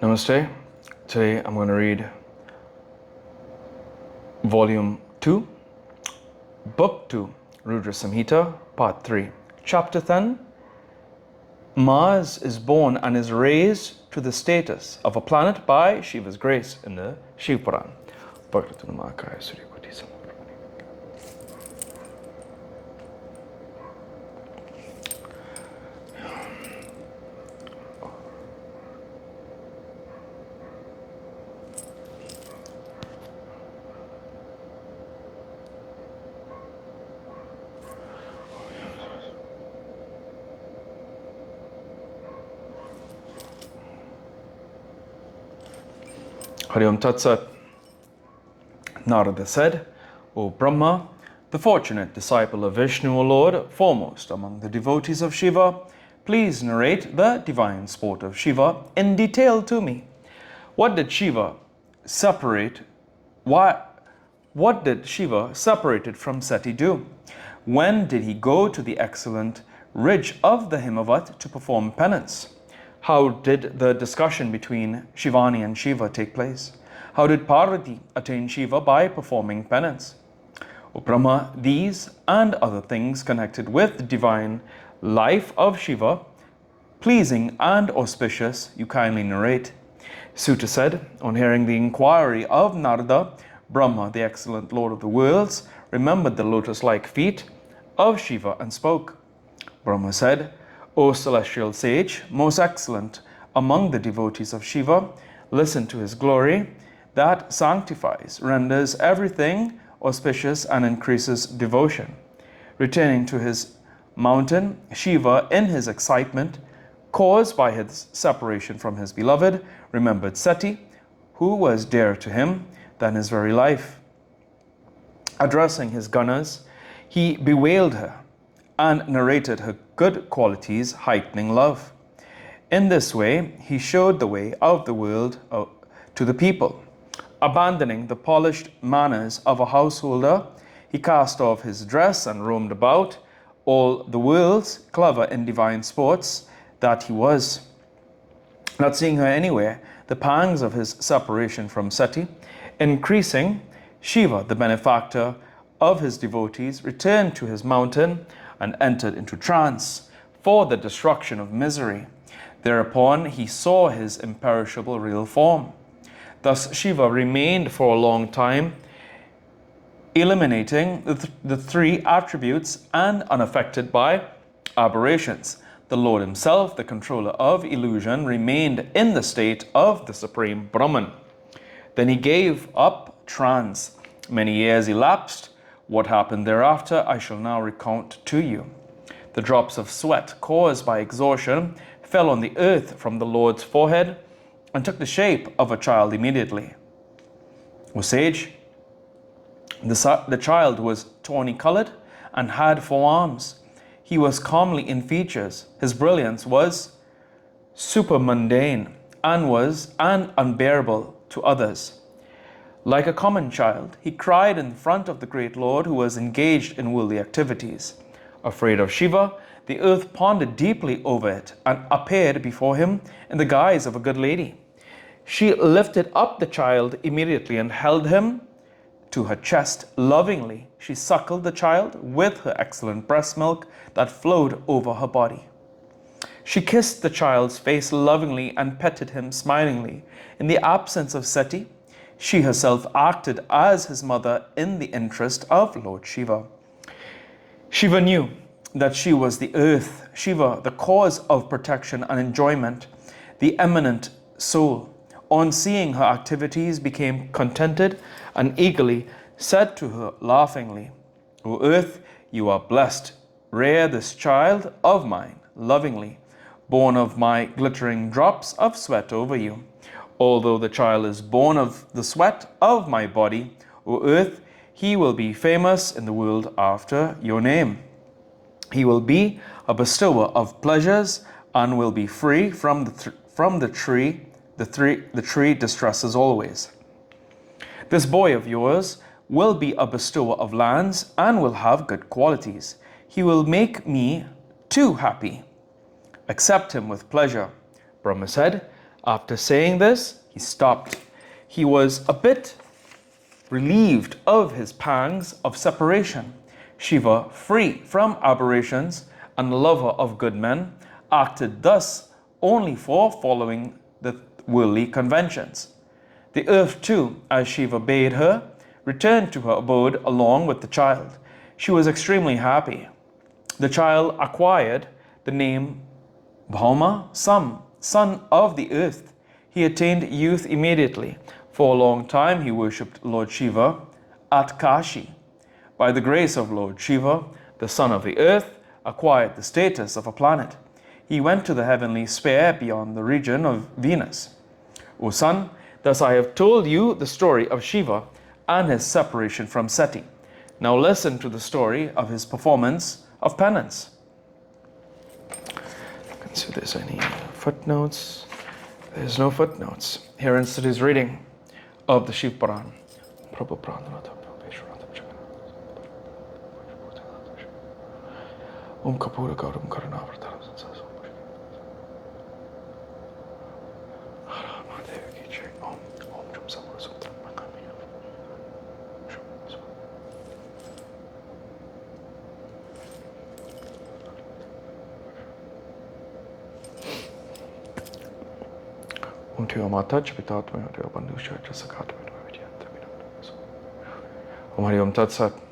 Namaste. Today I'm going to read Volume 2, Book 2, Rudra Samhita, Part 3. Chapter 10. Mars is born and is raised to the status of a planet by Shiva's grace in the Shiva Puran. Hari Om Tat Sat. Narada said, O Brahma, the fortunate disciple of Vishnu, O Lord, foremost among the devotees of Shiva, please narrate the divine sport of Shiva in detail to me. What did Shiva separated from Seti do? When did he go to the excellent ridge of the Himavat to perform penance? How did the discussion between Shivani and Shiva take place? How did Parvati attain Shiva by performing penance? O Brahma, these and other things connected with the divine life of Shiva, pleasing and auspicious, you kindly narrate. Suta said, on hearing the inquiry of Narada, Brahma, the excellent Lord of the worlds, remembered the lotus-like feet of Shiva and spoke. Brahma said, O celestial sage, most excellent among the devotees of Shiva, listen to his glory that sanctifies, renders everything auspicious and increases devotion. Returning to his mountain, Shiva, in his excitement, caused by his separation from his beloved, remembered Seti, who was dearer to him than his very life. Addressing his gunners, he bewailed her and narrated her good qualities, heightening love. In this way, he showed the way of the world to the people. Abandoning the polished manners of a householder, he cast off his dress and roamed about all the worlds, clever in divine sports that he was. Not seeing her anywhere, the pangs of his separation from Seti, increasing, Shiva, the benefactor of his devotees, returned to his mountain and entered into trance for the destruction of misery. Thereupon he saw his imperishable real form. Thus Shiva remained for a long time, eliminating the three attributes and unaffected by aberrations. The Lord himself, the controller of illusion, remained in the state of the supreme Brahman. Then he gave up trance. Many years elapsed. What happened thereafter, I shall now recount to you. The drops of sweat caused by exhaustion fell on the earth from the Lord's forehead and took the shape of a child immediately. O sage, the child was tawny-colored and had 4 arms. He was comely in features. His brilliance was supermundane and unbearable to others. Like a common child, he cried in front of the great Lord who was engaged in worldly activities. Afraid of Shiva, the earth pondered deeply over it and appeared before him in the guise of a good lady. She lifted up the child immediately and held him to her chest lovingly. She suckled the child with her excellent breast milk that flowed over her body. She kissed the child's face lovingly and petted him smilingly. In the absence of Seti, she herself acted as his mother in the interest of Lord Shiva. Shiva knew that she was the earth, Shiva, the cause of protection and enjoyment, the eminent soul. On seeing her activities, became contented and eagerly said to her laughingly, O earth, you are blessed. Rear this child of mine lovingly, born of my glittering drops of sweat over you. Although the child is born of the sweat of my body, O earth, he will be famous in the world after your name. He will be a bestower of pleasures and will be free from the tree distresses always. This boy of yours will be a bestower of lands and will have good qualities. He will make me too happy. Accept him with pleasure. Brahma said, After saying this, he stopped. He was a bit relieved of his pangs of separation. Shiva, free from aberrations and lover of good men, acted thus only for following the worldly conventions. The earth, too, as Shiva bade her, returned to her abode along with the child. She was extremely happy. The child acquired the name Bhauma, son of the earth. He attained youth immediately. For a long time he worshipped Lord Shiva at Kashi. By the grace of Lord Shiva, the son of the earth acquired the status of a planet. He went to the heavenly sphere beyond the region of Venus. O son, thus I have told you the story of Shiva and his separation from Seti. Now listen to the story of his performance of penance. Let's see if there's any footnotes. There's no footnotes. Here in today's reading of the Shiva Puran. Om Kapura Gautam Karanavartaram Om Teva Mata Chapitatma Teva Bandusha Chasakatma Om Hari Om Tat Sat.